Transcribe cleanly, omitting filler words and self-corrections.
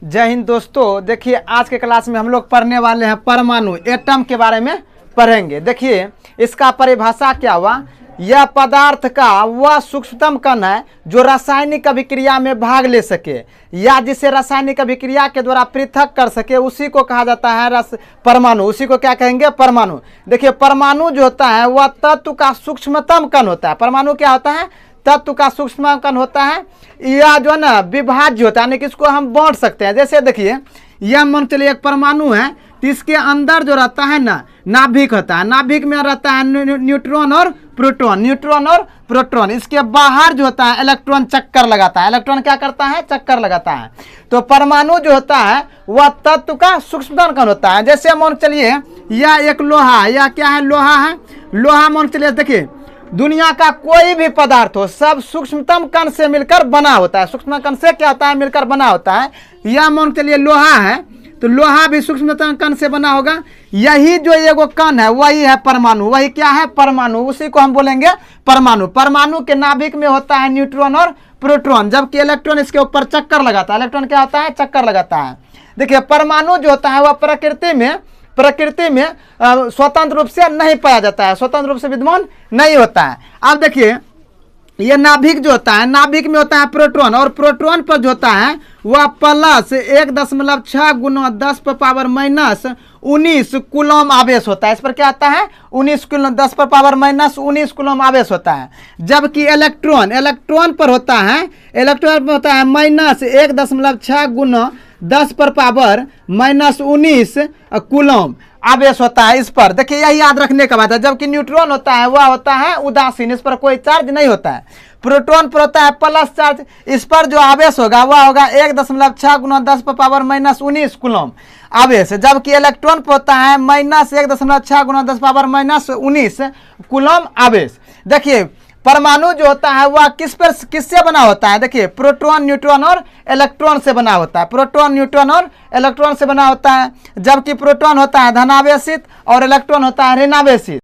जय हिंद दोस्तों। देखिए आज के क्लास में हम लोग पढ़ने वाले हैं परमाणु एटम के बारे में पढ़ेंगे। देखिए इसका परिभाषा क्या हुआ। यह पदार्थ का वह सूक्ष्मतम कण है जो रासायनिक अभिक्रिया में भाग ले सके या जिसे रासायनिक अभिक्रिया के द्वारा पृथक कर सके, उसी को कहा जाता है परमाणु। उसी को क्या कहेंगे? परमाणु। देखिए परमाणु जो होता है वह तत्व का सूक्ष्मतम कण होता है। परमाणु क्या होता है? तत्व का सूक्ष्म कण होता है। यह जो है ना विभाज्य होता है, यानी कि इसको हम बांट सकते हैं। जैसे देखिए यह मान चलिए एक परमाणु है, तो इसके अंदर जो रहता है ना नाभिक होता है। नाभिक में रहता है न्यूट्रॉन और प्रोटॉन, न्यूट्रॉन और प्रोटॉन। इसके बाहर जो होता है इलेक्ट्रॉन चक्कर लगाता है। इलेक्ट्रॉन क्या करता है? चक्कर लगाता है। तो परमाणु जो होता है वह तत्व का सूक्ष्मतम कण होता है। जैसे मान चलिए यह एक लोहा, यह क्या है? लोहा है। लोहा मान चलिए देखिए दुनिया का कोई भी पदार्थ हो सब सूक्ष्मतम कण से मिलकर बना होता है। सूक्ष्म कण से क्या होता है? मिलकर बना होता है। यह मान चलिए लोहा है, तो लोहा भी सूक्ष्मतम कण से बना होगा। यही जो एगो कण है वही है परमाणु। वही क्या है? परमाणु। उसी को हम बोलेंगे परमाणु। परमाणु के नाभिक में होता है न्यूट्रॉन और प्रोटॉन, जबकि इलेक्ट्रॉन इसके ऊपर चक्कर लगाता है। इलेक्ट्रॉन क्या होता है? चक्कर लगाता है। देखिए परमाणु जो होता है वह प्रकृति में स्वतंत्र रूप से नहीं पाया जाता है, स्वतंत्र रूप से विद्यमान नहीं होता है। अब देखिए ये नाभिक जो होता है, नाभिक में होता है प्रोटॉन, और प्रोटॉन पर जो होता है वह प्लस 1.6 गुना 10⁻⁻19 कूलम आवेश होता है। इस पर क्या आता है? 19 कूलम, 10⁻⁻19 कूलम आवेश होता है। जबकि इलेक्ट्रॉन पर होता है -1.6 गुना 10⁻⁻19 कूलम आवेश होता है इस पर। देखिए यही याद रखने का बात है। जबकि न्यूट्रॉन होता है वह होता है उदासीन, इस पर कोई चार्ज नहीं होता है। प्रोटॉन पर होता है प्लस चार्ज, इस पर जो आवेश होगा वह होगा 1.6 गुना 10⁻⁻19 कूलम आवेश। जबकि इलेक्ट्रॉन पर होता है -1.6 गुना 10⁻⁻19 कूलम आवेश। देखिए परमाणु जो होता है वह किससे बना होता है? देखिए प्रोटॉन, न्यूट्रॉन और इलेक्ट्रॉन से बना होता है। प्रोटॉन, न्यूट्रॉन और इलेक्ट्रॉन से बना होता है। जबकि प्रोटॉन होता है धनावेशित और इलेक्ट्रॉन होता है ऋणावेशित।